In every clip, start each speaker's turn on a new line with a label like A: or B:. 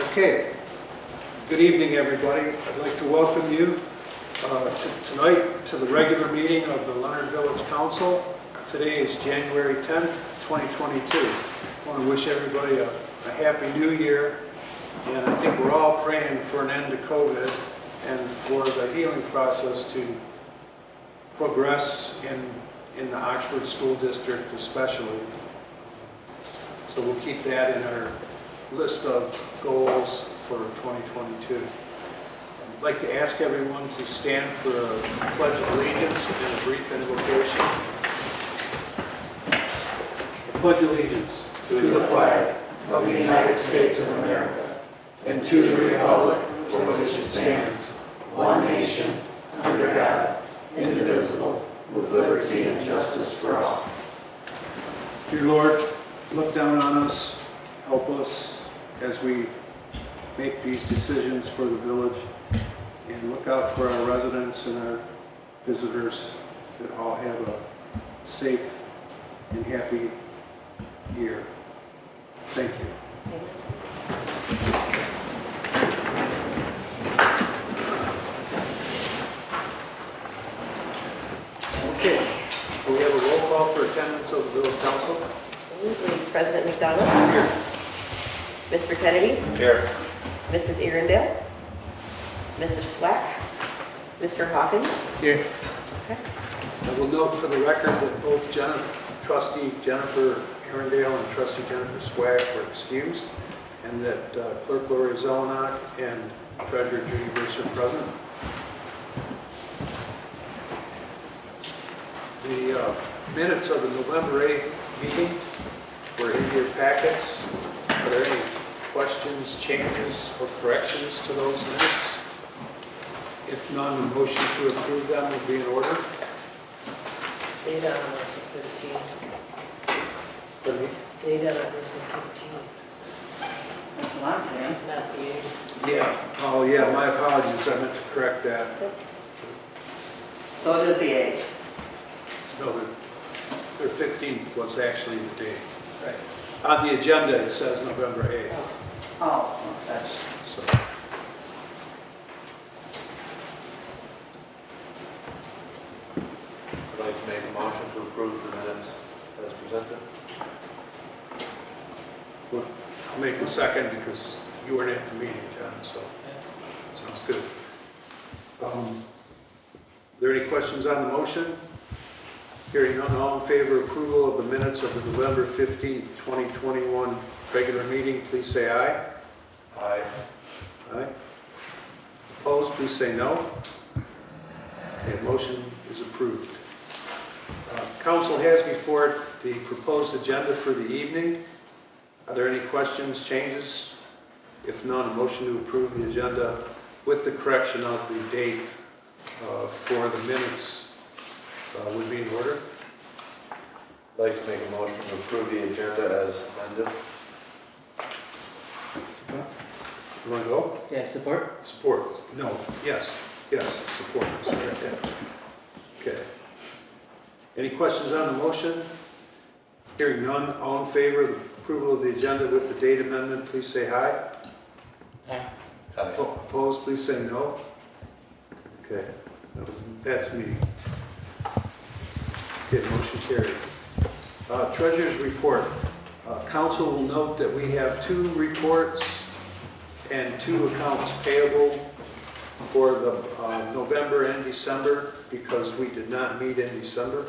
A: Okay, good evening, everybody. I'd like to welcome you tonight to the regular meeting of the Leonard Village Council. Today is January 10th, 2022. I want to wish everybody a happy new year, and I think we're all praying for an end to COVID and for the healing process to progress in the Oxford School District especially. So we'll keep that in our list of goals for 2022. I'd like to ask everyone to stand for a pledge of allegiance and a brief invocation. I pledge allegiance
B: to the flag of the United States of America and to the republic for which it stands, one nation, under God, indivisible, with liberty and justice for all.
A: Dear Lord, look down on us, help us as we make these decisions for the village, and look out for our residents and our visitors that all have a safe and happy year. Thank you. Okay, do we have a roll call for attendance of the village council?
C: Absolutely. President McDonald?
A: Here.
C: Mr. Kennedy?
B: Here.
C: Mrs. Earendale? Mrs. Swack? Mr. Hawkins?
A: Here.
C: Okay.
A: I will note for the record that both Trustee Jennifer Earendale and Trustee Jennifer Swack were excused, and that Clerk Lori Zelenak and Treasurer Judy Bruce are present. The minutes of the November 8th meeting were in your packets. Are there any questions, changes, or corrections to those minutes? If none, the motion to approve them will be in order.
C: Data on verse 15.
A: Pardon me?
C: Data on verse 15.
B: That's what I'm saying.
C: Not the
A: Yeah. Oh, yeah, my apologies. I meant to correct that.
B: So does the 8.
A: No, their 15th was actually the date.
B: Right.
A: On the agenda, it says November 8th.
B: Oh, okay.
A: So,
D: I'd like to make a motion to approve the minutes as presented.
A: I'll make a second because you weren't at the meeting, John, so sounds good. Are there any questions on the motion? Hearing none, all in favor of approval of the minutes of the November 15th, 2021 regular meeting, please say aye.
D: Aye.
A: Aye. Opposed, please say no. Okay, motion is approved. Council has before it the proposed agenda for the evening. Are there any questions, changes? If none, a motion to approve the agenda with the correction of the date for the minutes would be in order.
D: I'd like to make a motion to approve the agenda as amended.
A: You want to go?
B: Yeah, support?
A: Support. No. Yes. Yes. Support. Sorry. Okay. Any questions on the motion? Hearing none, all in favor of the approval of the agenda with the date amendment, please say aye.
D: Aye.
A: Opposed, please say no. Okay. That's me. Okay, motion carried. Treasurer's report. Council will note that we have 2 reports and 2 accounts payable for the November and December because we did not meet in December.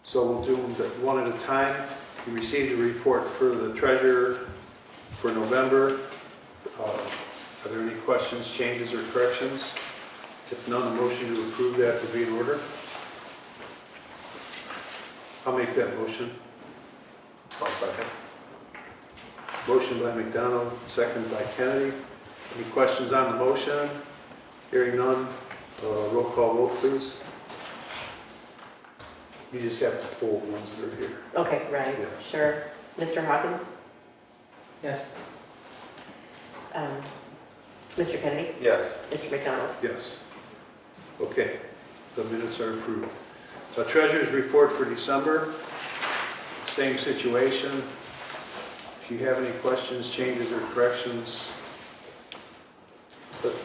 A: So we'll do them one at a time. You received a report for the treasurer for November. Are there any questions, changes, or corrections? If none, a motion to approve that would be in order. I'll make that motion.
D: I'll second.
A: Motion by McDonald, second by Kennedy. Any questions on the motion? Hearing none, roll call vote, please. You just have to pull the ones that are here.
C: Okay, right.
A: Yeah.
C: Sure. Mr. Hawkins?
B: Yes.
C: Mr. Kennedy?
D: Yes.
C: Mr. McDonald?
A: Yes. Okay, the minutes are approved. Treasurer's report for December, same situation. If you have any questions, changes, or corrections,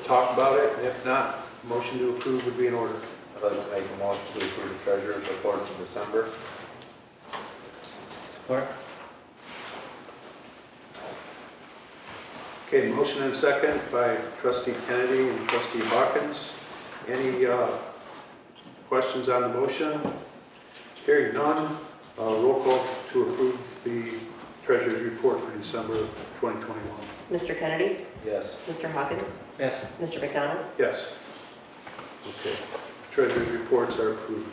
A: talk about it, and if not, motion to approve would be in order.
D: I'd like to make a motion to approve the treasurer's report for December.
B: Support.
A: Okay, motion and second by trustee Kennedy and trustee Hawkins. Any questions on the motion? Hearing none, roll call to approve the treasurer's report for December 2021.
C: Mr. Kennedy?
D: Yes.
C: Mr. Hawkins?
B: Yes.
C: Mr. McDonald?
A: Yes. Okay, treasurer's reports are approved.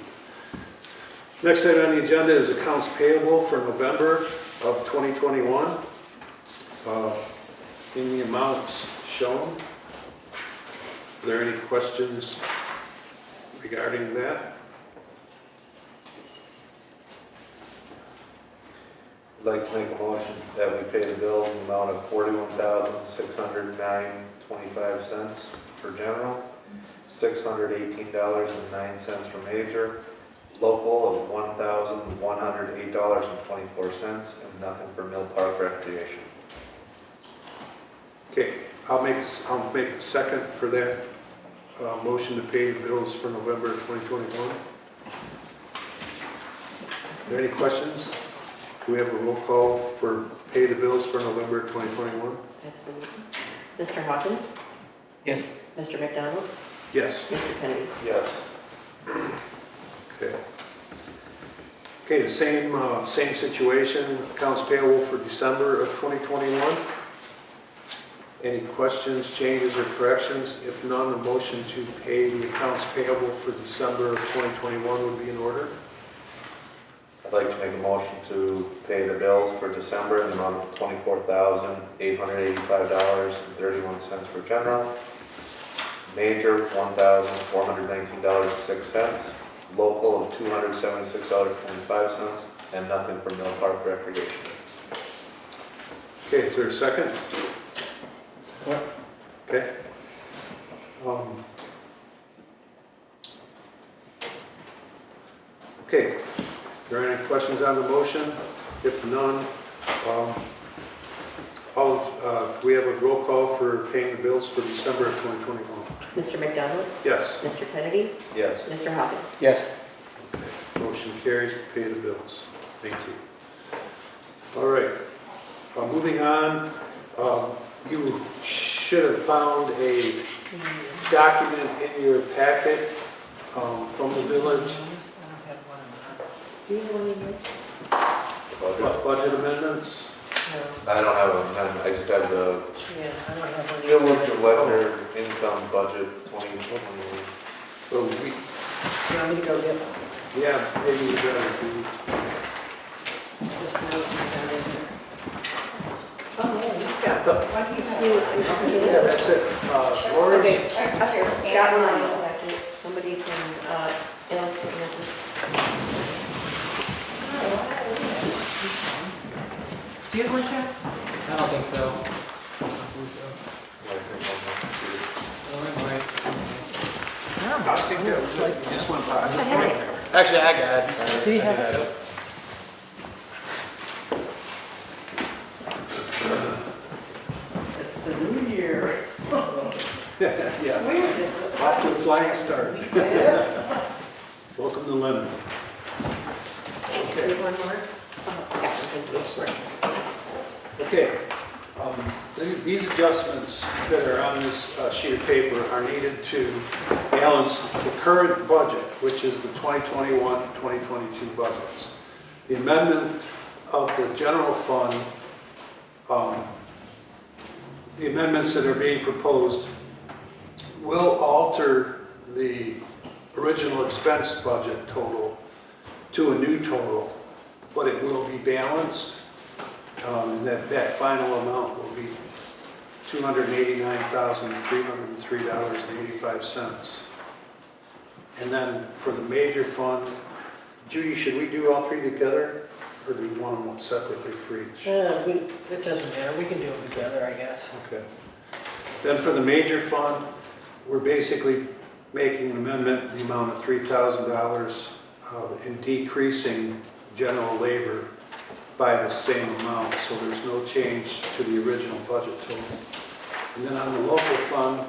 A: Next item on the agenda is accounts payable for November of 2021. In the amounts shown. Are there any questions regarding that?
D: I'd like to make a motion that we pay the bills in the amount of $41,609.25 for general, $618.09 for major, local of $1,108.24, and nothing for Mill Park Recreation.
A: Okay, I'll make a second for that motion to pay the bills for November 2021. Are there any questions? Do we have a roll call for pay the bills for November 2021?
C: Absolutely. Mr. Hawkins?
B: Yes.
C: Mr. McDonald?
A: Yes.
C: Mr. Kennedy?
D: Yes.
A: Okay. Okay, the same situation, accounts payable for December of 2021. Any questions, changes, or corrections? If none, a motion to pay the accounts payable for December of 2021 would be in order.
D: I'd like to make a motion to pay the bills for December in the amount of $24,885.31 for general, major $1,419.06, local of $276.25, and nothing for Mill Park Recreation.
A: Okay, is there a second?
B: Support.
A: Okay. Okay, are there any questions on the motion? If none, we have a roll call for paying the bills for December of 2021.
C: Mr. McDonald?
A: Yes.
C: Mr. Kennedy?
D: Yes.
C: Mr. Hawkins?
B: Yes.
A: Okay. Motion carries to pay the bills. Thank you. All right, moving on. You should have found a document in your packet from the village.
C: Do you want to hear?
A: Budget amendments.
C: No.
D: I don't have an amendment, I just have the
C: Yeah, I don't have one.
D: Village of Leonard income budget 2021.
A: So
C: You want me to go get one?
A: yeah, maybe we better do.
C: Just notes we got in there. Oh, yeah, you've got.
A: Yeah, that's it. Lori's,
C: Okay, got one. Somebody can, else can have this. Do you have one, Chad?
B: I don't think so.
A: I think that was like, you just went by.
B: Actually, I got it.
C: Do you have
B: it?
E: It's the new year.
A: Yes. Off to a flying start. Welcome to Leonard.
C: Okay. One more? Yeah, thank you.
A: Okay, these adjustments that are on this sheet of paper are needed to balance the current budget, which is the 2021-2022 budgets. The amendment of the general fund, the amendments that are being proposed will alter the original expense budget total to a new total, but it will be balanced. That final amount will be $289,303.85. And then for the major fund, Judy, should we do all three together, or do we want them separately for each?
E: It doesn't matter, we can do them together, I guess.
A: Okay. Then for the major fund, we're basically making an amendment in the amount of $3,000 and decreasing general labor by the same amount, so there's no change to the original budget total. And then on the local fund,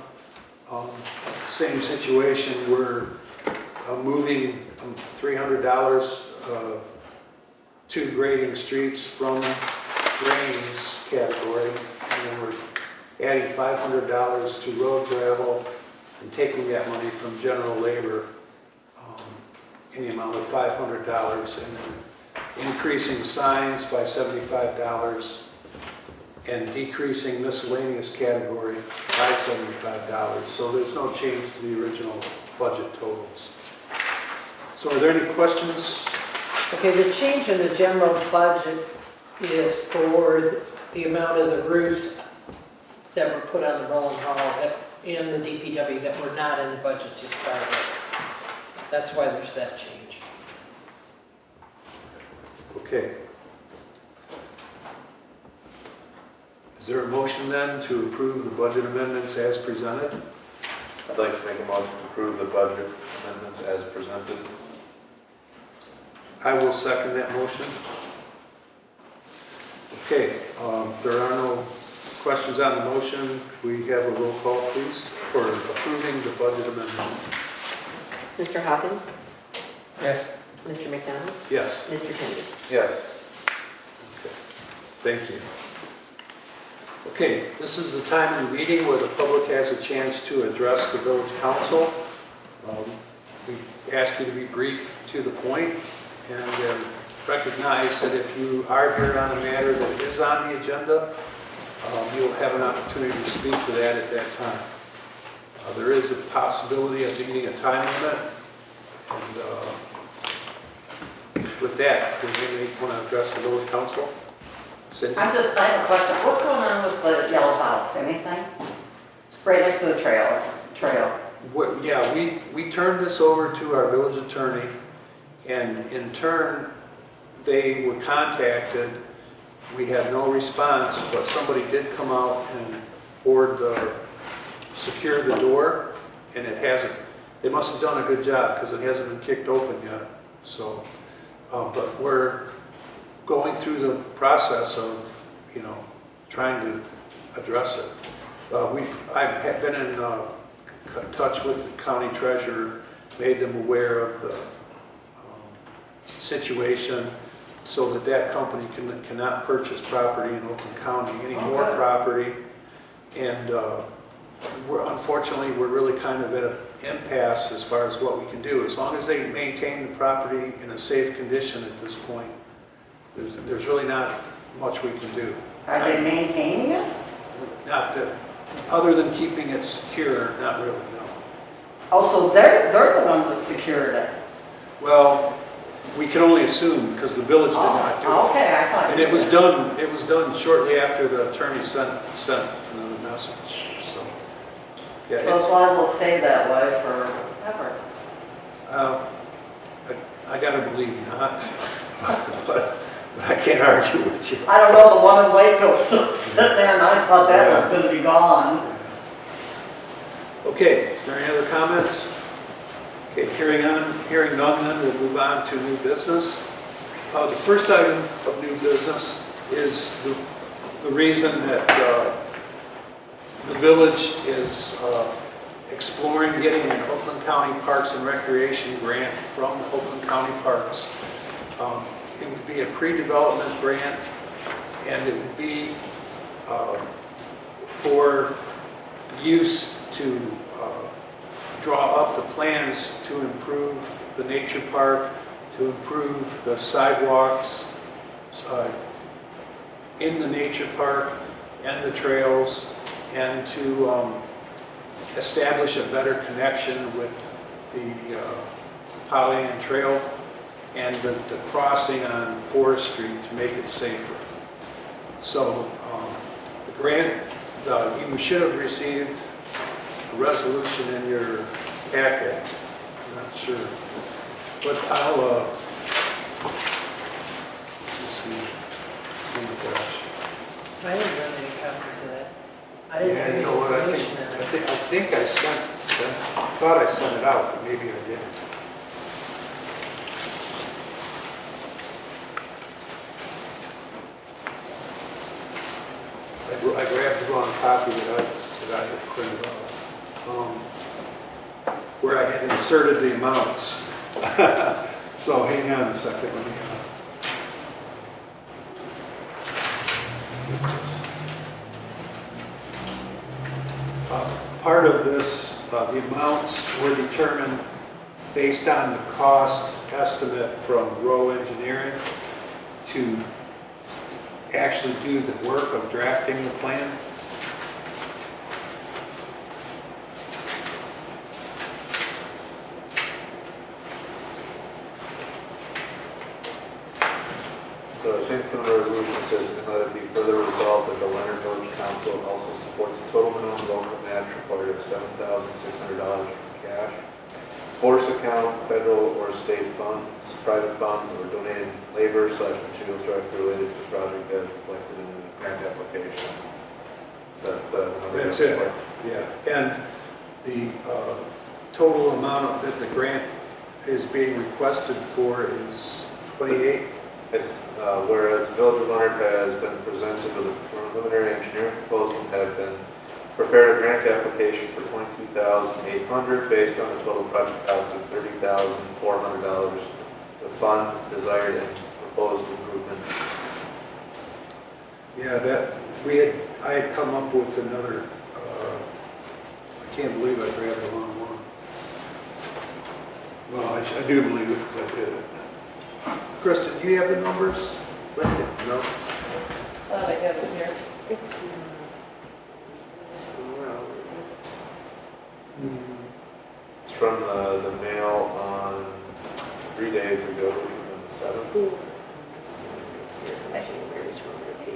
A: Same situation, we're moving $300 to grading streets from drains category, and then we're adding $500 to road gravel and taking that money from general labor in the amount of $500, and then increasing signs by $75 and decreasing miscellaneous category by $75. So there's no change to the original budget totals. So are there any questions?
E: Okay, the change in the general budget is for the amount of the roofs that were put on the Rolling Hall in the DPW that were not in the budget to start with. That's why there's that change.
A: Okay. Is there a motion then to approve the budget amendments as presented?
D: I'd like to make a motion to approve the budget amendments as presented.
A: I will second that motion. Okay, if there are no questions on the motion, we have a roll call, please, for approving the budget amendment.
C: Mr. Hawkins?
E: Yes.
C: Mr. McDonald?
A: Yes.
C: Mr. Kennedy?
D: Yes.
A: Okay. Thank you. Okay, this is the time in the meeting where the public has a chance to address the village council. We ask you to be brief to the point and recognize that if you are here on a matter that is on the agenda, you'll have an opportunity to speak to that at that time. There is a possibility of needing a time limit, and with that, does anybody want to address the village council? Cindy?
F: I have a question. What's going on with the yellow house? Anything? It's right next to the trail.
A: Yeah, we turned this over to our village attorney, and in turn, they were contacted. We had no response, but somebody did come out and secure the door, and it hasn't. They must have done a good job because it hasn't been kicked open yet. So, but we're going through the process of, trying to address it. I've been in touch with the county treasurer, made them aware of the situation, so that company cannot purchase property in Oakland County, any more property. And unfortunately, we're really kind of at an impasse as far as what we can do. As long as they maintain the property in a safe condition at this point, there's really not much we can do.
F: Are they maintaining it?
A: Not that, other than keeping it secure, not really, no.
F: Oh, so they're the ones that secured it.
A: Well, we can only assume because the village did not do it.
F: Okay, I thought.
A: And it was done shortly after the attorney sent another message, so. Yeah,
F: So it's liable to stay that way forever.
A: I gotta believe not, but I can't argue with you.
F: I don't know, the one in Lakeville still sitting there and I thought that was gonna be gone.
A: Okay, is there any other comments? Okay, hearing none, then we'll move on to new business. The first item of new business is the reason that the village is exploring getting an Oakland County Parks and Recreation grant from Oakland County Parks. It would be a pre-development grant, and it would be for use to draw up the plans to improve the nature park, to improve the sidewalks in the nature park and the trails, and to establish a better connection with the Pollyant Trail and the crossing on Forest Street to make it safer. So the grant, you should have received a resolution in your packet. I'm not sure, but I'll let's see. Oh my gosh.
E: I didn't run any copies of that. I didn't
A: Yeah,
E: have
A: you
E: any
A: know what? I
E: information on it.
A: think I thought I sent it out, but maybe I didn't. I grabbed the wrong copy that I had printed off. where I had inserted the amounts. So hang on a second. Let me, part of this, the amounts were determined based on the cost estimate from Rowe Engineering to actually do the work of drafting the plan.
D: So I think from the resolution it says, and let it be further resolved that the Leonard Village Council also supports the total minimum local match required of $7,600 from cash, force account, federal or state funds, private funds, or donated labor/materials directly related to the project as reflected in the grant application. Is that the number?
A: That's it. Yeah, and the total amount that the grant is being requested for is 28.
D: It's, whereas the Village of Leonard has been presented with a preliminary engineering proposal and have been prepared a grant application for $22,800 based on a total project cost of $30,400 to fund desired and proposed improvement.
A: Yeah, that, I had come up with another, I can't believe I grabbed the wrong one. Well, I do believe it because I did it. Kristen, do you have the numbers? No?
E: I have it here.
C: It's Rowe, isn't it?
D: It's from the mail on 3 days ago, on the 7th.
C: Actually, which one would it be?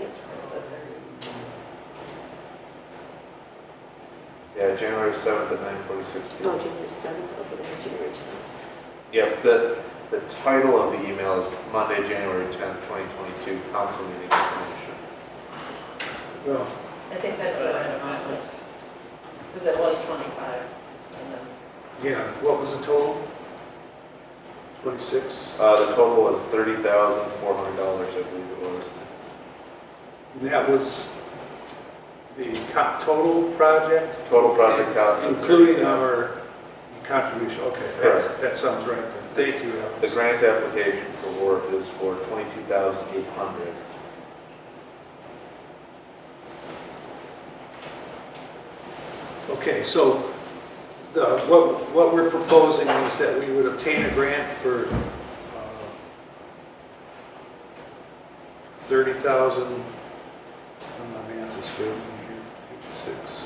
D: Yeah, January 7th at 9:46
C: No,
D: p.m.
C: January 7th, okay, this is January 10th.
D: Yep, the title of the email is Monday, January 10th, 2022, council meeting information.
A: Well,
E: I think that's what I have. Because it was 25. And then
A: yeah, what was the total? 26?
D: The total was $30,400, I believe it was.
A: That was the total project?
D: Total project cost of
A: Including
D: $30,000.
A: our contribution, okay, that sounds right then. Thank you, Alex.
D: The grant application for work is for $22,800.
A: Okay, so what we're proposing is that we would obtain a grant for 30,000, my math is failing me here, 6, 14.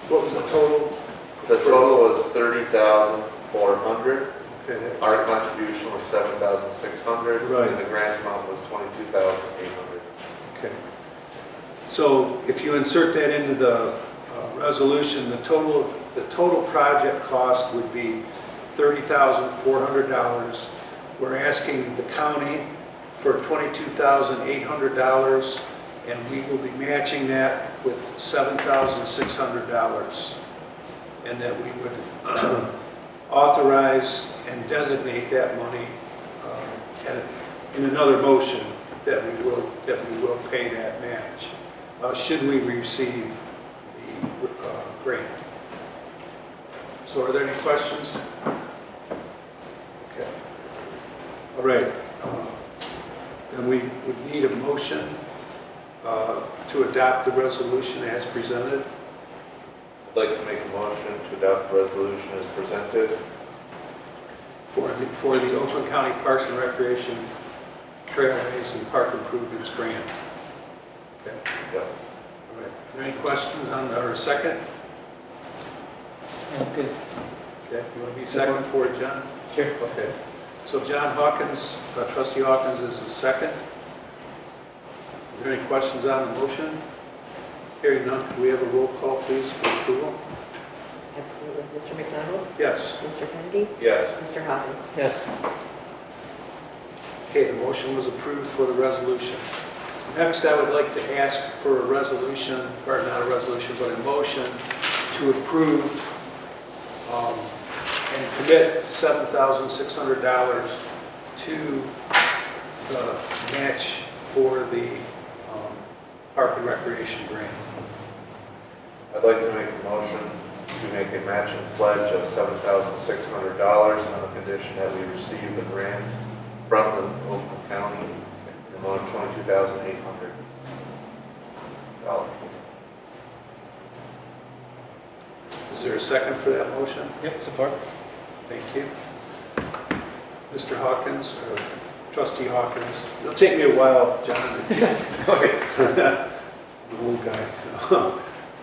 A: What was the total?
D: The total was $30,400.
A: Okay, that was-
D: Our contribution was $7,600.
A: Right.
D: And the grant amount was $22,800.
A: Okay. So if you insert that into the resolution, the total project cost would be $30,400. We're asking the county for $22,800, and we will be matching that with $7,600. And that we would authorize and designate that money in another motion that we will pay that match, should we receive the grant. So are there any questions? Okay. All right. Then we would need a motion to adopt the resolution as presented.
D: I'd like to make a motion to adopt the resolution as presented.
A: For the Oakland County Parks and Recreation Trailways and Park Improvements Grant. Okay.
D: Yep.
A: All right. Are there any questions on our second?
E: good.
A: Okay. You want to be second for it, John?
E: Sure.
A: Okay. So John Hawkins, Trustee Hawkins is the second. Are there any questions on the motion? Hearing none, could we have a roll call, please, for approval?
C: Absolutely. Mr. McDonald?
A: Yes.
C: Mr. Kennedy?
D: Yes.
C: Mr. Hawkins?
E: Yes.
A: Okay, the motion was approved for the resolution. Next, I would like to ask for a resolution, or not a resolution, but a motion to approve and commit commit $7,600 to the match for the Park and Recreation grant.
D: I'd like to make a motion to make a matching pledge of $7,600 on the condition that we receive the grant from the Oakland County in the amount of $22,800.
A: Is there a second for that motion?
B: Yep, support.
A: Thank you. Mr. Hawkins, or Trustee Hawkins. It'll take me a while, John. The old guy.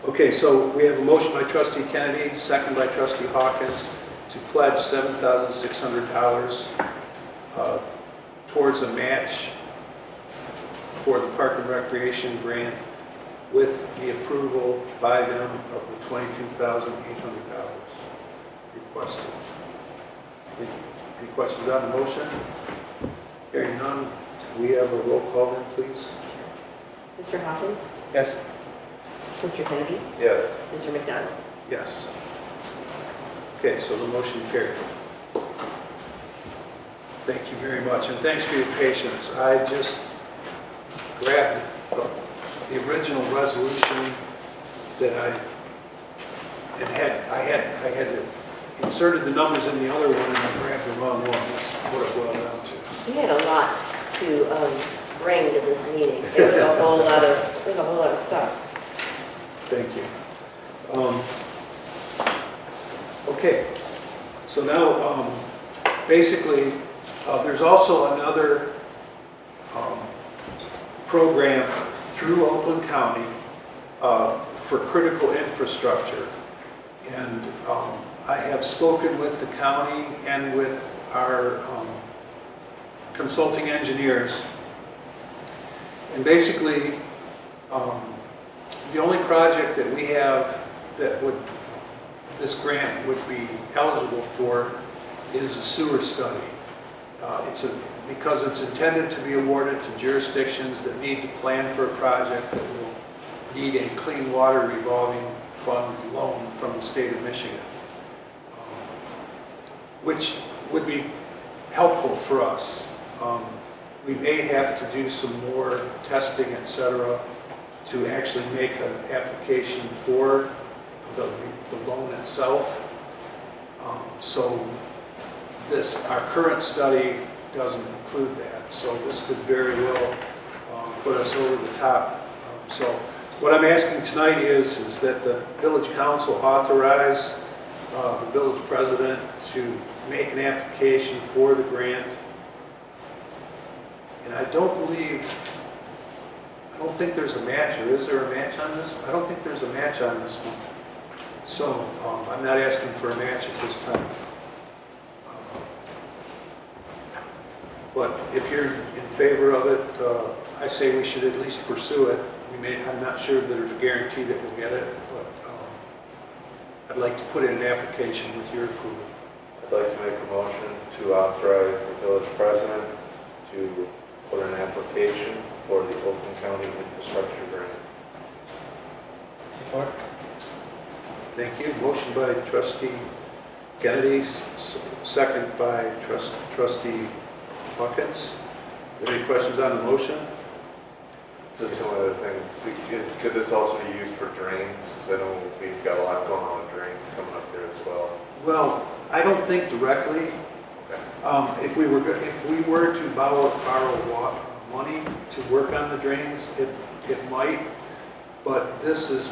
A: Okay, so we have a motion by Trustee Kennedy, second by Trustee Hawkins, to pledge $7,600 towards a match for the Park and Recreation grant with the approval by them of the $22,800 requested. Any questions on the motion? Hearing none, we have a roll call then, please.
C: Mr. Hawkins?
B: Yes.
C: Mr. Kennedy?
D: Yes.
C: Mr. McDonald?
A: Yes. Okay, so the motion carried. Thank you very much, and thanks for your patience. I just grabbed the original resolution that I had inserted the numbers in the other one, and I grabbed the wrong one. That's what it boiled down to.
C: We had a lot to bring to this meeting. There was a whole lot of stuff.
A: Thank you. Okay, so now, basically, there's also another program through Oakland County for critical infrastructure. And I have spoken with the county and with our consulting engineers. And basically, the only project that we have that this grant would be eligible for is a sewer study. Because it's intended to be awarded to jurisdictions that need to plan for a project that will need a clean water revolving fund loan from the state of Michigan, which would be helpful for us. We may have to do some more testing, etc., to actually make an application for the loan itself. So our current study doesn't include that. So this could very well put us over the top. So what I'm asking tonight is that the village council authorize the village president to make an application for the grant. And I don't think there's a match, or is there a match on this? I don't think there's a match on this one. So I'm not asking for a match at this time. But if you're in favor of it, I say we should at least pursue it. I'm not sure that there's a guarantee that we'll get it, but I'd like to put in an application with your approval.
D: I'd like to make a motion to authorize the village president to put an application for the Oakland County Infrastructure Grant.
B: Support.
A: Thank you. Motion by Trustee Kennedy, second by Trustee Hawkins. Are there any questions on the motion?
D: Just one other thing, could this also be used for drains? Because I know we've got a lot going on with drains coming up here as well.
A: Well, I don't think directly.
D: Okay.
A: If we were to borrow money to work on the drains, it might. But this is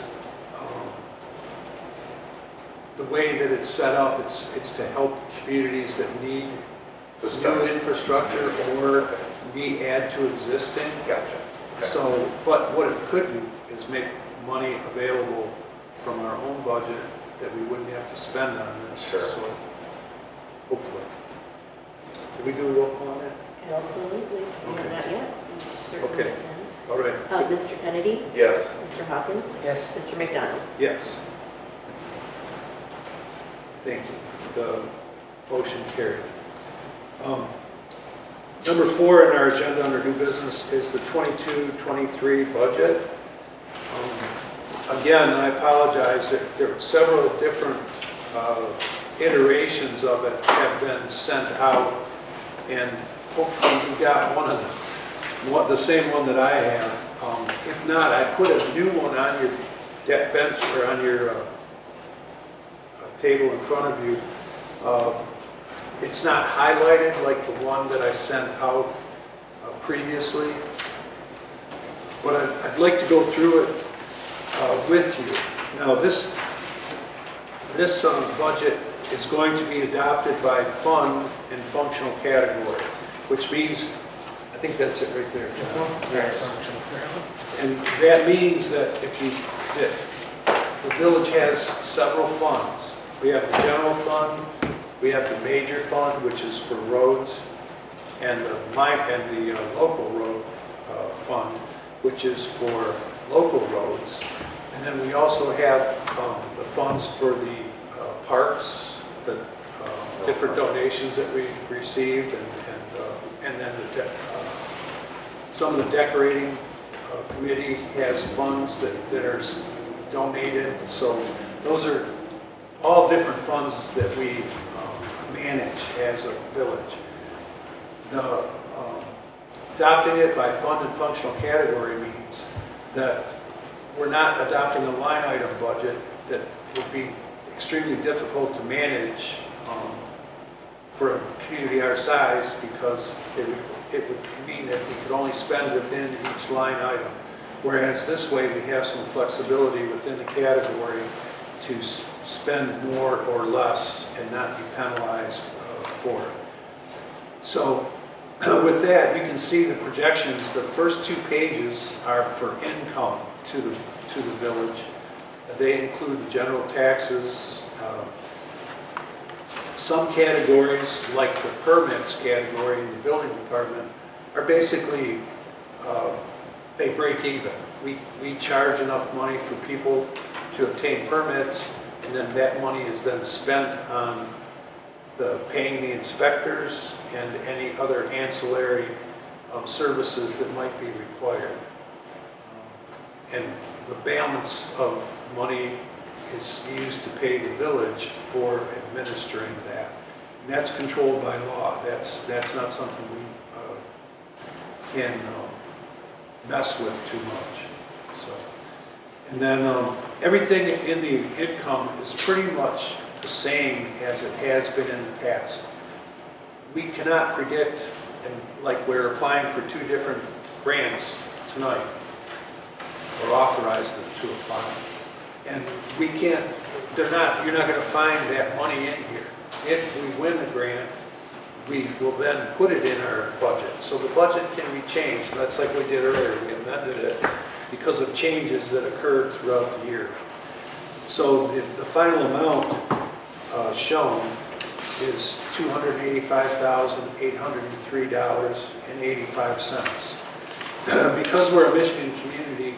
A: the way that it's set up. It's to help communities that need new infrastructure or add to existing.
D: Gotcha. Okay.
A: So, but what it could do is make money available from our own budget that we wouldn't have to spend on this.
D: Sure.
A: So, hopefully. Did we do a roll call on that?
C: Absolutely.
A: Okay.
C: Not yet. Certainly
A: Okay.
C: can.
A: All right.
C: Mr. Kennedy?
D: Yes.
C: Mr. Hawkins?
B: Yes.
C: Mr. McDonald?
A: Yes. Thank you. The motion carried. Number 4 in our agenda under new business is the 22-23 budget. Again, I apologize that there are several different iterations of it have been sent out, and hopefully you got the same one that I have. If not, I put a new one on your bench or on your table in front of you. It's not highlighted like the one that I sent out previously, but I'd like to go through it with you. Now, this budget is going to be adopted by fund and functional category, which means, I think that's it right there.
B: This one?
A: Yes. And that means that that the village has several funds. We have the general fund, we have the major fund, which is for roads, and the local road fund, which is for local roads. And then we also have the funds for the parks, the different donations that we've received, and then some of the decorating committee has funds that are donated. So those are all different funds that we manage as a village. Adopting it by fund and functional category means that we're not adopting a line item budget that would be extremely difficult to manage for a community our size, because it would mean that we could only spend within each line item. Whereas this way we have some flexibility within the category to spend more or less and not be penalized for it. So with that, you can see the projections. The first 2 pages are for income to the village. They include the general taxes. Some categories, like the permits category in the building department, are basically, they break even. We charge enough money for people to obtain permits, and then that money is then spent on paying the inspectors and any other ancillary services that might be required. And the balance of money is used to pay the village for administering that. And that's controlled by law. That's not something we can mess with too much. So, and then everything in the income is pretty much the same as it has been in the past. We cannot predict, and like we're applying for 2 different grants tonight, or authorized to apply. And we can't, you're not going to find that money in here. If we win the grant, we will then put it in our budget. So the budget can be changed. That's like we did earlier. We amended it because of changes that occurred throughout the year. So the final amount shown is $285,803.85. Because we're a Michigan community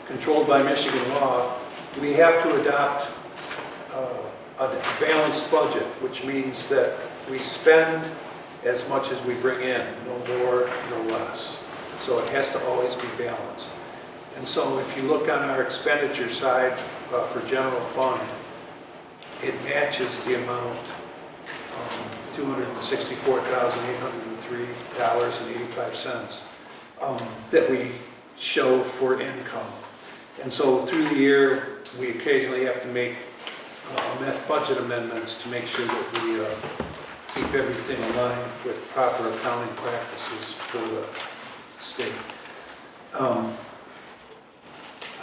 A: controlled by Michigan law, we have to adopt a balanced budget, which means that we spend as much as we bring in, no more, no less. So it has to always be balanced. And so if you look on our expenditure side for general fund, it matches the amount, $264,803.85 that we show for income. And so through the year, we occasionally have to make budget amendments to make sure that we keep everything in line with proper accounting practices for the state.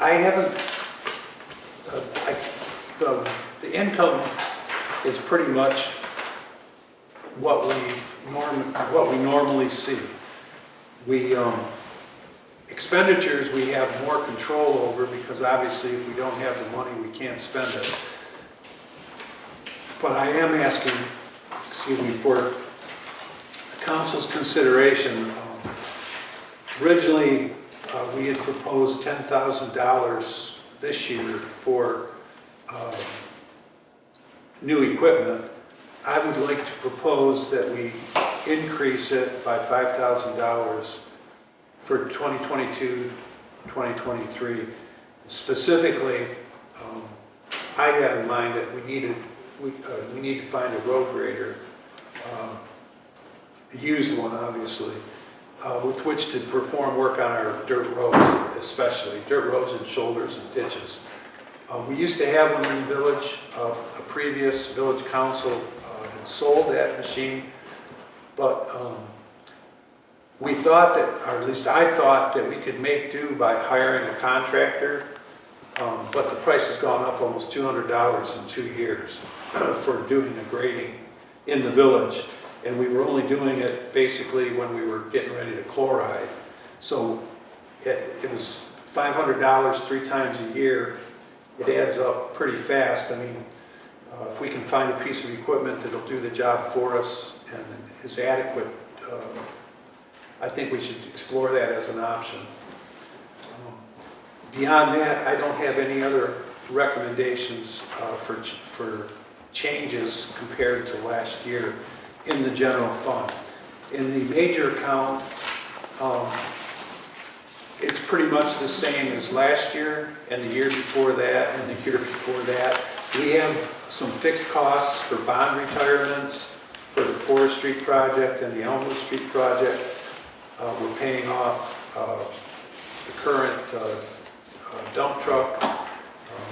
A: I haven't, the income is pretty much what we normally see. Expenditures we have more control over, because obviously if we don't have the money, we can't spend it. But I am asking, for council's consideration. Originally, we had proposed $10,000 this year for new equipment. I would like to propose that we increase it by $5,000 for 2022, 2023. Specifically, I have in mind that we needed we need to find a road grader, a used one, obviously, with which to perform work on our dirt roads, especially dirt roads and shoulders and ditches. We used to have one in the village. A previous village council had sold that machine, but we thought that, or at least I thought, that we could make do by hiring a contractor, but the price has gone up almost $200 in 2 years for doing the grading in the village. And we were only doing it basically when we were getting ready to chloride. So it was $500 3 times a year. It adds up pretty fast. I mean, if we can find a piece of equipment that'll do the job for us and is adequate, I think we should explore that as an option. Beyond that, I don't have any other recommendations for changes compared to last year in the general fund. In the major account, it's pretty much the same as last year and the year before that and the year before that. We have some fixed costs for bond retirements for the Forest Street project and the Elmwood Street project. We're paying off the current dump truck.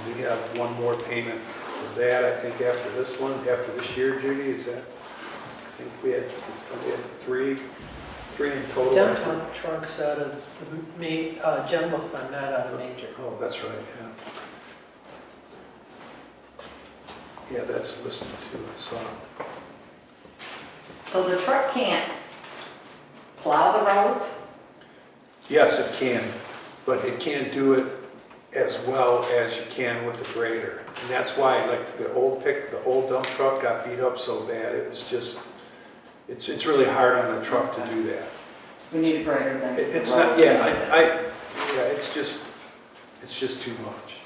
A: We have one more payment for that, I think, after this one, after this year, Judy, is that? I think we had three in total.
E: Dump trucks out of the general fund, not out of major.
A: Oh, that's right, yeah. Yeah, that's listed too, I saw.
F: So the truck can't plow the roads?
A: Yes, it can, but it can't do it as well as you can with a grader. And that's why, like, the old dump truck got beat up so bad. It was just, it's really hard on a truck to do that.
F: We need a grader then.
A: It's not, yeah, it's just too much.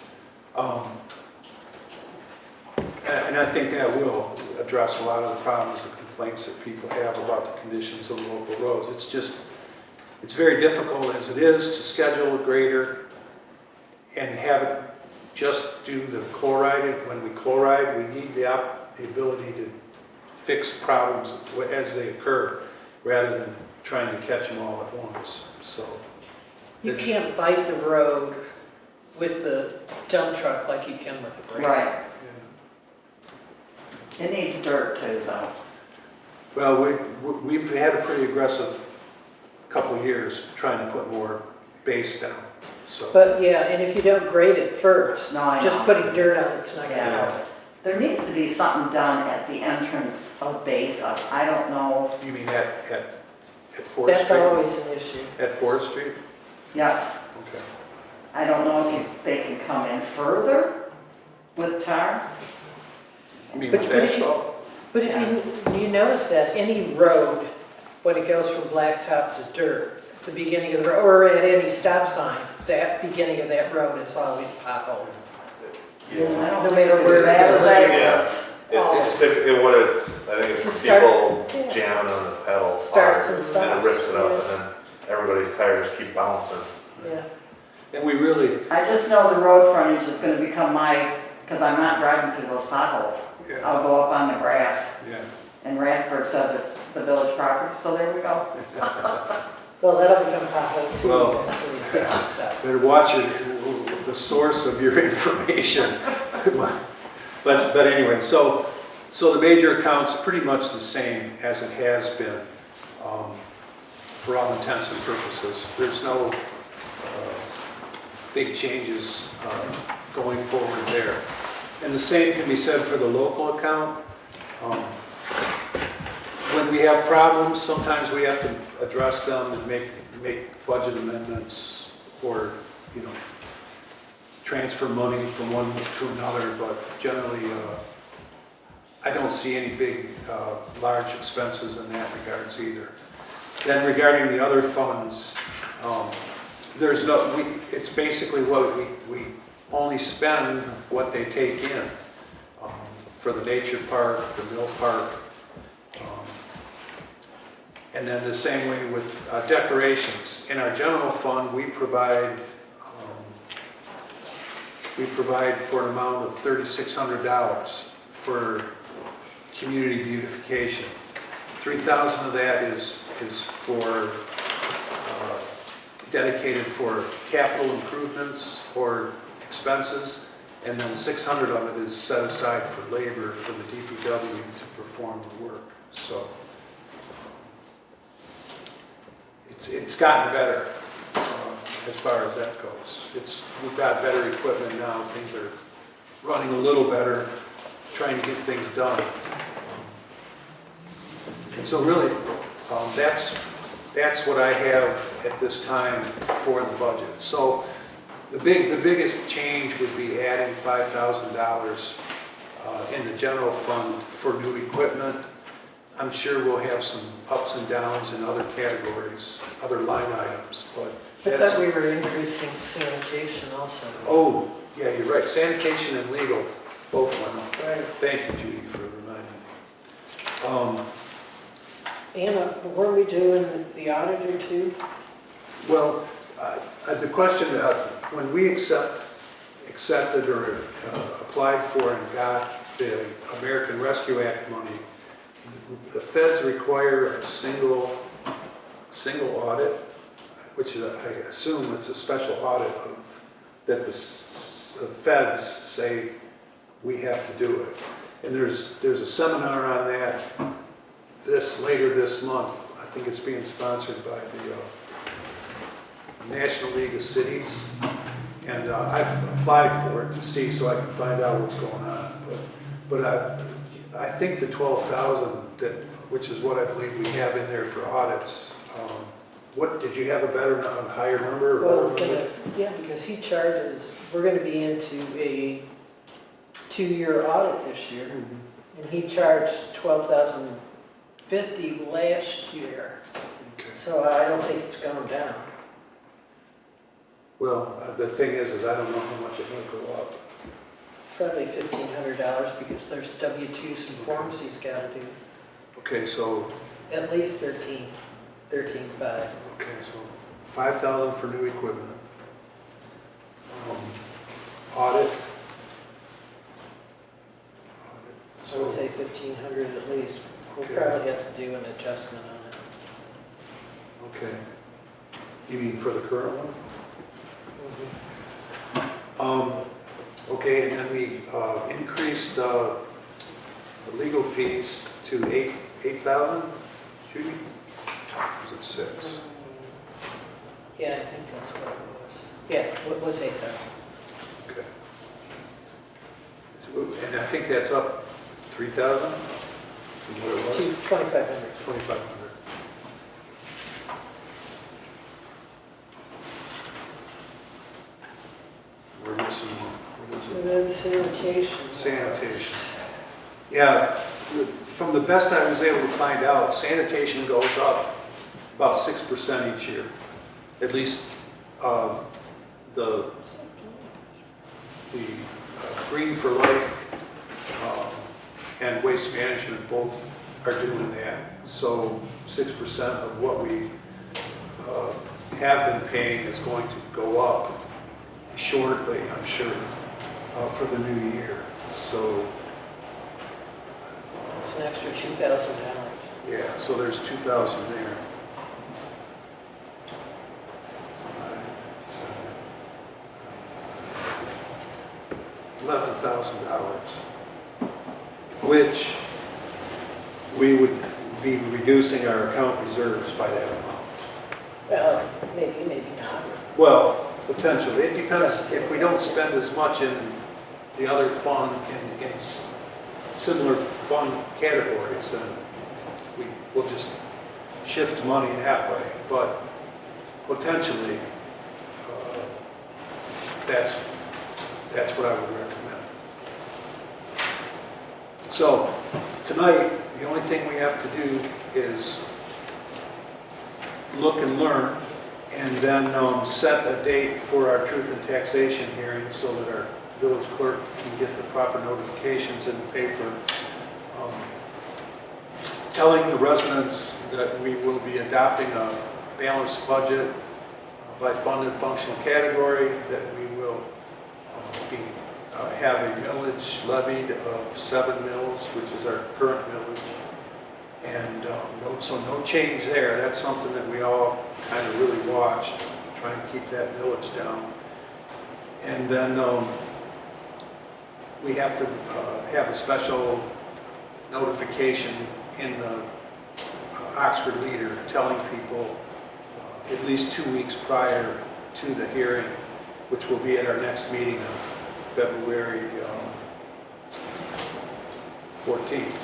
A: And I think that will address a lot of the problems and complaints that people have about the conditions of the local roads. It's very difficult as it is to schedule a grader and have it just do the chloride. When we chloride, we need the ability to fix problems as they occur, rather than trying to catch them all at once. So
E: You can't bite the road with the dump truck like you can with the grader.
F: Right.
A: yeah.
F: It needs dirt too, though.
A: Well, we've had a pretty aggressive couple of years trying to put more base down. So
E: But yeah, and if you don't grade it first,
F: No, I
E: just
F: know.
E: putting dirt on it's not gonna
F: Yeah.
E: help.
F: There needs to be something done at the entrance of Bayside. I don't know.
A: you mean at Forest
E: That's
A: Street?
E: always an issue.
A: At Forest Street?
F: Yes,
A: Okay.
F: I don't know if they can come in further with tar.
A: You mean
E: But-
A: with
E: but if you-
A: asphalt?
E: But if you notice that any road, when it goes from blacktop to dirt, the beginning of the road, or at any stop sign, that beginning of that road is always potholed.
F: I don't
E: No
F: think
E: matter
F: it's
E: where
F: as bad
E: it
F: as
E: is.
F: that
B: Yeah.
F: was.
B: I think it's
E: To
B: from
E: start-
B: people
E: yeah.
B: jamming on the pedal
E: Starts
B: hard,
E: and
B: and
E: stops,
B: it rips it up,
E: yeah.
B: and then everybody's tires keep bouncing.
E: Yeah.
A: And we really,
F: I just know the road frontage is gonna become because I'm not driving through those potholes.
A: yeah,
F: I'll go up on the grass,
A: yeah.
F: and Rathburg says it's the village property, so there we go.
E: Well, that'll become pothole too.
A: Well,
E: eventually. So,
A: Better watch it, the source of your information. But anyway, so the major account's pretty much the same as it has been, for all intents and purposes. There's no big changes going forward there. And the same can be said for the local account. When we have problems, sometimes we have to address them and make budget amendments, or, transfer money from one to another, but generally, I don't see any big, large expenses in that regards either. Then regarding the other funds, it's basically what we only spend what they take in, for the nature park, the mill park. And then the same way with decorations. In our general fund, we provide for an amount of $3,600 for community beautification. 3,000 of that is for, dedicated for capital improvements or expenses, and then 600 of it is set aside for labor for the DPW to perform the work. So it's gotten better as far as that goes. We've got better equipment now. Things are running a little better, trying to get things done. And so really, that's what I have at this time for the budget. So the biggest change would be adding $5,000 in the general fund for new equipment. I'm sure we'll have some ups and downs in other categories, other line items, but
E: I
A: that's...
E: thought we were increasing sanitation also.
A: Oh, yeah, you're right. Sanitation and legal both went up.
E: Right.
A: Thank you, Judy, for reminding me.
E: Anna, weren't we doing the auditor too?
A: Well, the question, when we accepted or applied for and got the American Rescue Act money, the feds require a single audit, which is, I assume it's a special audit of, that the feds say we have to do it. And there's a seminar on that later this month. I think it's being sponsored by the National League of Cities. And I've applied for it to see so I can find out what's going on. But I think the 12,000, which is what I believe we have in there for audits. What did you have a higher number?
E: Well, it's gonna, yeah, because he charges, we're gonna be into a 2-year audit this year.
A: Mhm.
E: And he charged $12,050 last year.
A: Okay.
E: So I don't think it's gone down.
A: Well, the thing is I don't know how much it might go up.
E: Probably $1,500 because there's W-2s and forms he's gotta do.
A: Okay, so
E: At least 13.5.
A: okay, so 5,000 for new equipment. Audit.
E: I would say 1,500 at least. We'll
A: Okay.
E: probably have to do an adjustment on it.
A: Okay. You mean for the current one? Okay, and then we increased the legal fees to 8,000, Judy? Or was it 6?
E: Yeah, I think that's what it was. Yeah, it was 8,000.
A: Okay. And I think that's up 3,000 from what it was?
E: To 2,500.
A: 2,500. We're missing, what is
E: And
A: it?
E: then sanitation.
A: Sanitation. Yeah, from the best I was able to find out, sanitation goes up about 6% each year. At least the Green for Life and Waste Management both are doing that. So 6% of what we have been paying is going to go up shortly, I'm sure, for the new year. So
E: It's an extra $2,000.
A: yeah, so there's 2,000 there. 11,000, which we would be reducing our account reserves by that amount.
E: Well, maybe, maybe not.
A: Well, potentially. It depends if we don't spend as much in the other fund, in similar fund categories, then we'll just shift money that way. But potentially, that's what I would recommend. So tonight, the only thing we have to do is look and learn, and then set a date for our truth and taxation hearing so that our village clerk can get the proper notifications in the paper, telling the residents that we will be adopting a balanced budget by fund and functional category, that we will be have a millage levied of 7 mills, which is our current millage. And so no change there. That's something that we all kind of really watched, trying to keep that millage down. And then we have to have a special notification in the Oxford Leader telling people at least 2 weeks prior to the hearing, which will be at our next meeting of February 14th.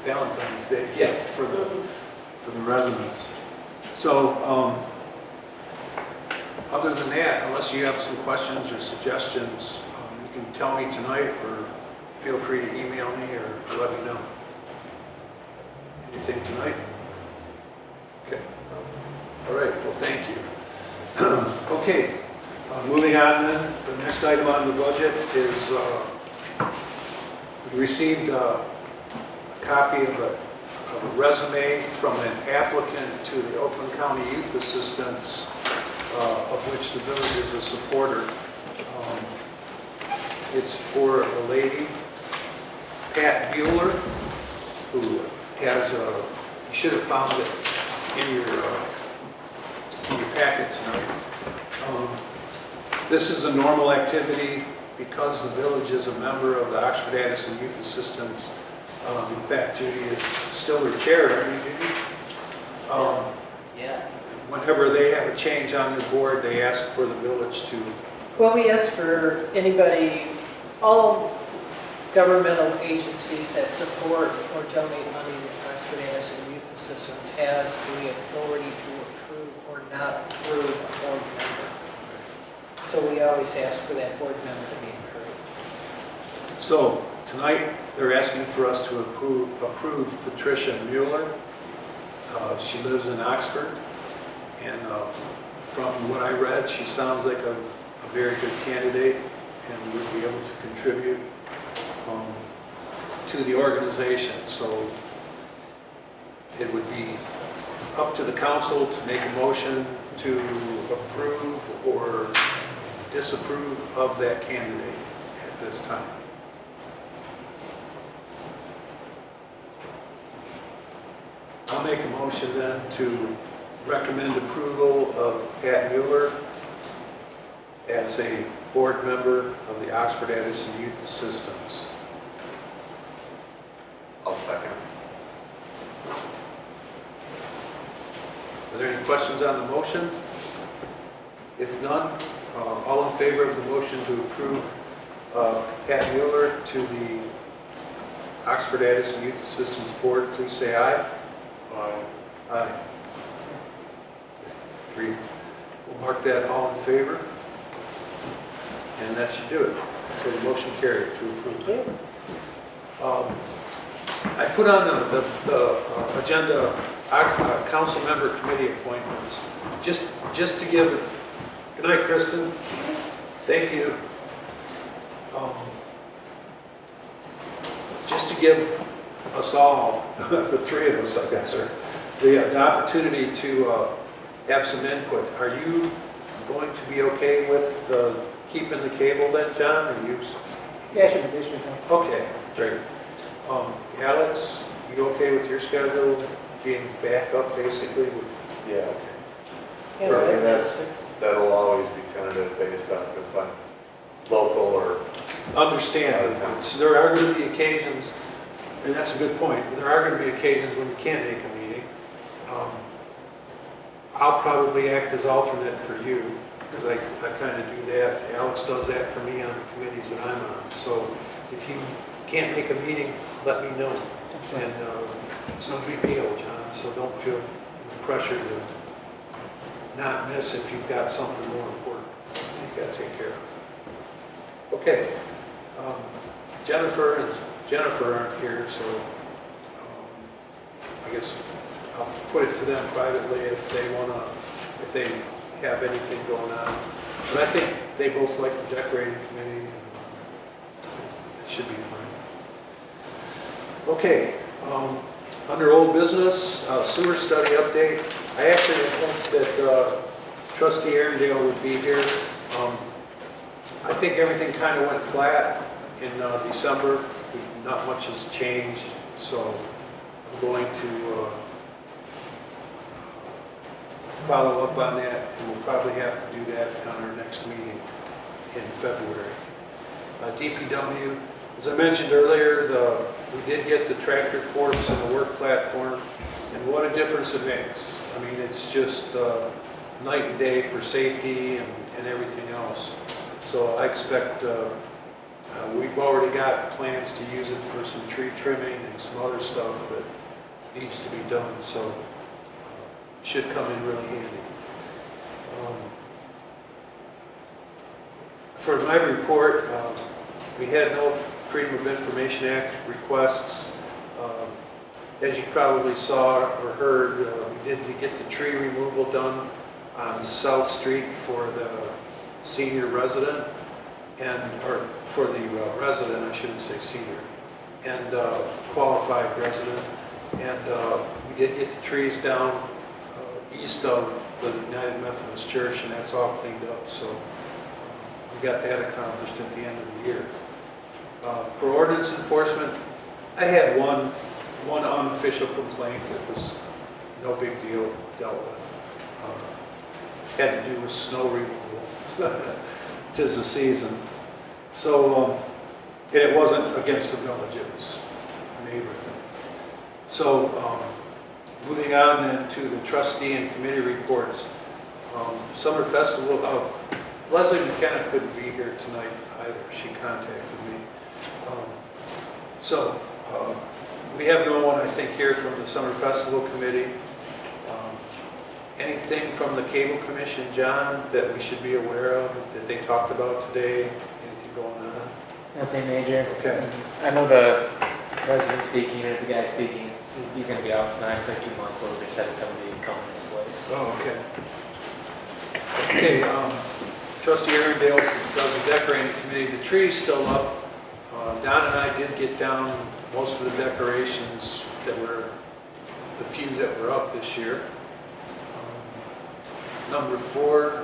A: Valentine's Day gift for the residents. So other than that, unless you have some questions or suggestions, you can tell me tonight or feel free to email me or let me know. Anything tonight? Okay. All right, well, thank you. Okay, moving on then, the next item on the budget is we received a copy of a resume from an applicant to the Oakland County Youth Assistance, of which the village is a supporter. It's for a lady, Pat Bueller, who has you should have found it in your packet tonight. This is a normal activity because the village is a member of the Oxford Addison Youth Assistance. In fact, Judy is still her chair, aren't you, Judy?
E: Yeah.
A: Whenever they have a change on their board, they ask for the village to,
E: Well, we ask for anybody, all governmental agencies that support or donate money to Oxford Addison Youth Assistance has the authority to approve or not approve a board member. So we always ask for that board member to be approved.
A: so tonight they're asking for us to approve Patricia Mueller. She lives in Oxford, and from what I read, she sounds like a very good candidate and would be able to contribute to the organization. So it would be up to the council to make a motion to approve or disapprove of that candidate at this time. I'll make a motion then to recommend approval of Pat Mueller as a board member of the Oxford Addison Youth Assistance.
D: I'll second.
A: Are there any questions on the motion? If none, all in favor of the motion to approve Pat Mueller to the Oxford Addison Youth Assistance Board, please say aye.
D: Aye.
A: Aye. 3. We'll mark that all in favor. And that should do it. So the motion carried to approve.
E: Thank you.
A: I put on the agenda council member committee appointments, just to give, good night, Kristen. Thank you. Just to give us all, the 3 of us, I guess, the opportunity to have some input. Are you going to be okay with keeping the cable then, John? Or you?
B: Yeah, should be this weekend.
A: Okay, great. Alex, you okay with your schedule being back up basically with?
D: Yeah, okay.
E: Yeah,
D: Perfect. That'll always be tentative based off if I'm local or
A: Understand,
D: out of town.
A: so there are going to be occasions, and that's a good point, there are going to be occasions when you can't make a meeting. I'll probably act as alternate for you, because I kind of do that. Alex does that for me on the committees that I'm on. So if you can't make a meeting, let me know. And it's no big deal, John, so don't feel pressure to not miss if you've got something more important that you got to take care of. Okay. Jennifer and Jennifer aren't here, so I guess I'll put it to them privately if they have anything going on. But I think they both like the decorating committee, and it should be fine. Okay, under old business, sewer study update. I actually hoped that Trustee Arundel would be here. I think think everything kind of went flat in December. Not much has changed, so I'm going to follow up on that, and we'll probably have to do that on our next meeting in February. DPW, as I mentioned earlier, we did get the tractor forks and the work platform, and what a difference it makes. I mean, it's just night and day for safety and everything else. So I expect, we've already got plans to use it for some tree trimming and some other stuff that needs to be done, so should come in really handy. For my report, we had no Freedom of Information Act requests. As you probably saw or heard, we did get the tree removal done on South Street for the senior resident, or for the resident, I shouldn't say senior, and qualified resident. And we did get the trees down east of the United Methodist Church, and that's all cleaned up, so we got that accomplished at the end of the year. For ordinance enforcement, I had one unofficial complaint that was no big deal, dealt with. Had to do with snow removal. 'Tis the season. So, and it wasn't against the village, it was a neighbor thing. So, moving on then to the trustee and committee reports. Summer Festival, Leslie McKenna couldn't be here tonight either. She contacted me. We have no one, I think, here from the Summer Festival Committee. Anything from the Cable Commission, John, that we should be aware of, that they talked about today? Anything going on?
G: Nothing major.
A: Okay.
G: I know the resident speaking, or the guy speaking, he's going to be out for the next like 2 months, so they're setting somebody to come in his place.
A: Oh, okay. Okay, Trustee Arundale does the decorating committee. The tree's still up. Don and I did get down most of the decorations that were, the few that were up this year. Number 4,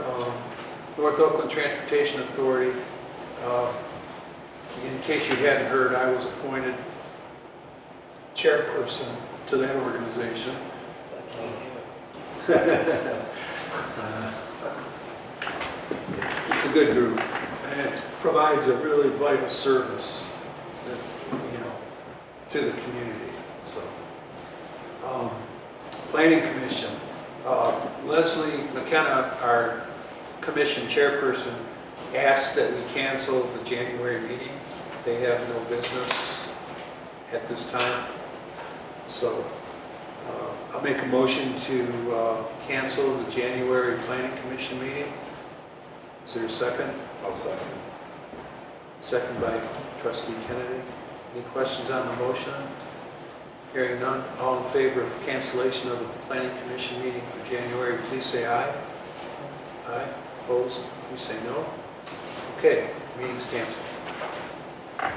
A: North Oakland Transportation Authority. In case you hadn't heard, I was appointed chairperson to that organization. It's a good group, and it provides a really vital service, to the community. So, Planning Commission. Leslie McKenna, our commission chairperson, asked that we cancel the January meeting. They have no business at this time. So I'll make a motion to cancel the January Planning Commission meeting. Is there a second?
D: I'll second.
A: Second by Trustee Kennedy. Any questions on the motion? Hearing none, all in favor of cancellation of the Planning Commission meeting for January, please say aye. Aye. Opposed, please say no. Okay, meeting's canceled. And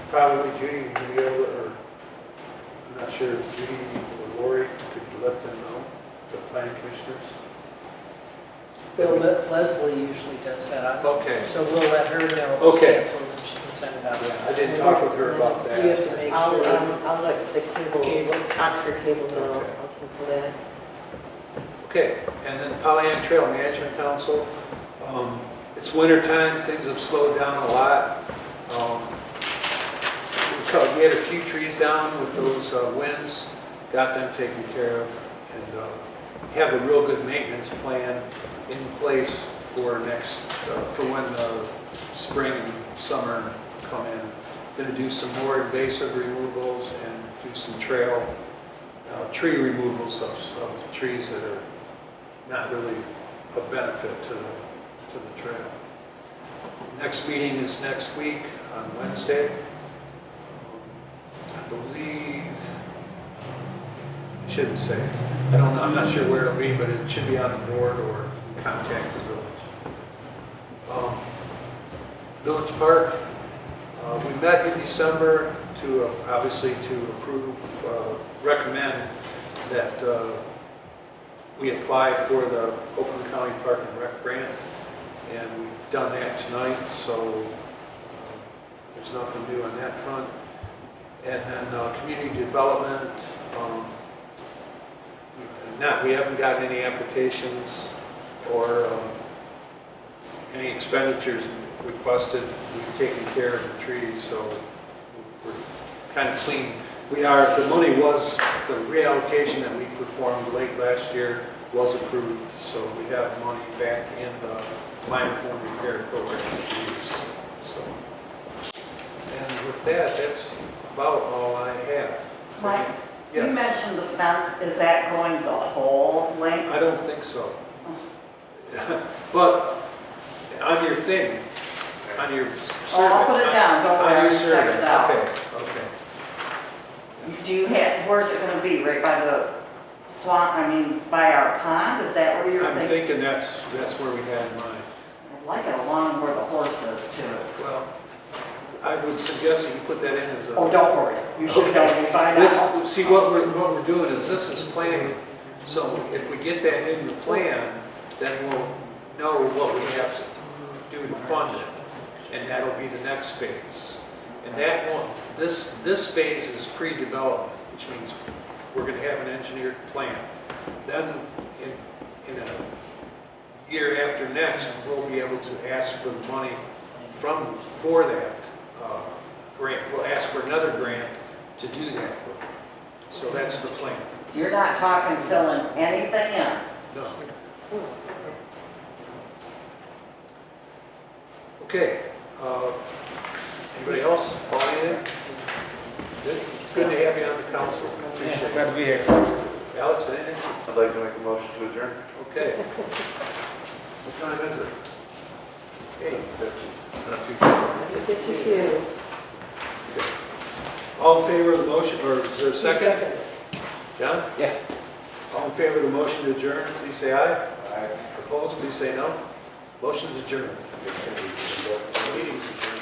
A: probably Judy will be able to, or I'm not sure if Judy or Lori could let them know, the planning commissioners.
E: Bill, Leslie usually does that.
A: Okay.
E: So we'll let her know.
A: Okay.
E: So that she can send it out.
A: Yeah, I didn't talk with her about that.
E: We have to make
C: I'll
E: sure.
C: let the cable, Oxford Cable know,
A: Okay.
C: I'll cancel that.
A: Okay, and then Pollyann Trail Management Council. It's winter time, things have slowed down a lot. We had a few trees down with those winds, got them taken care of, and have a real good maintenance plan in place for for when the spring and summer come in. Going to do some more invasive removals and do some tree removals of trees that are not really of benefit to the trail. Next meeting is next week on Wednesday. I believe, I shouldn't say, I'm not sure where it'll be, but it should be on the board or contact the village. Village Park, we met in December to, obviously to approve, recommend that we apply for the Oakland County Park and Rec grant. and we've done that tonight, so there's nothing new on that front. And then community development, we haven't gotten any applications or any expenditures requested. We've taken care of the trees, so we're kind of clean. The money was, the reallocation that we performed late last year was approved, so we have money back in the minor home repair program to use, so. And with that, that's about all I have.
F: Mike, you
A: Yes,
F: mentioned the fence, is that going the whole length?
A: I don't think so. But on your thing, on your survey.
F: Oh, I'll put it down, don't
A: On your
F: worry, check
A: survey,
F: it out.
A: okay.
F: Do you have, where's it gonna be, right by the swamp, by our pond, is that where you're
A: I'm
F: thinking?
A: thinking that's where we had in mind.
F: I'd like it along where the horse is too.
A: Well, I would suggest that you put that in as a.
F: Oh, don't worry, you should know when you find out.
A: See, what we're doing is, this is planning, so if we get that in the plan, then we'll know what we have to do to fund it, and that'll be the next phase. And that one, this phase is pre-development, which means we're gonna have an engineered plan. Then, in a year after next, we'll be able to ask for the money for that grant. We'll ask for another grant to do that work. So that's the plan.
F: You're not talking filling anything in.
A: No. Okay. Anybody else? Paul, anything? Good. Good to have you on the council. Appreciate it.
G: Glad to be here.
A: Alex, anything?
D: I'd like to make a motion to adjourn.
A: Okay. What time is it? 8:50. Not too bad.
C: 52.
A: All in favor of the motion, or is there a second? John?
G: Yeah.
A: All in favor of the motion to adjourn, please say aye.
D: Aye.
A: Opposed, please say no. Motion's adjourned. Meeting's adjourned.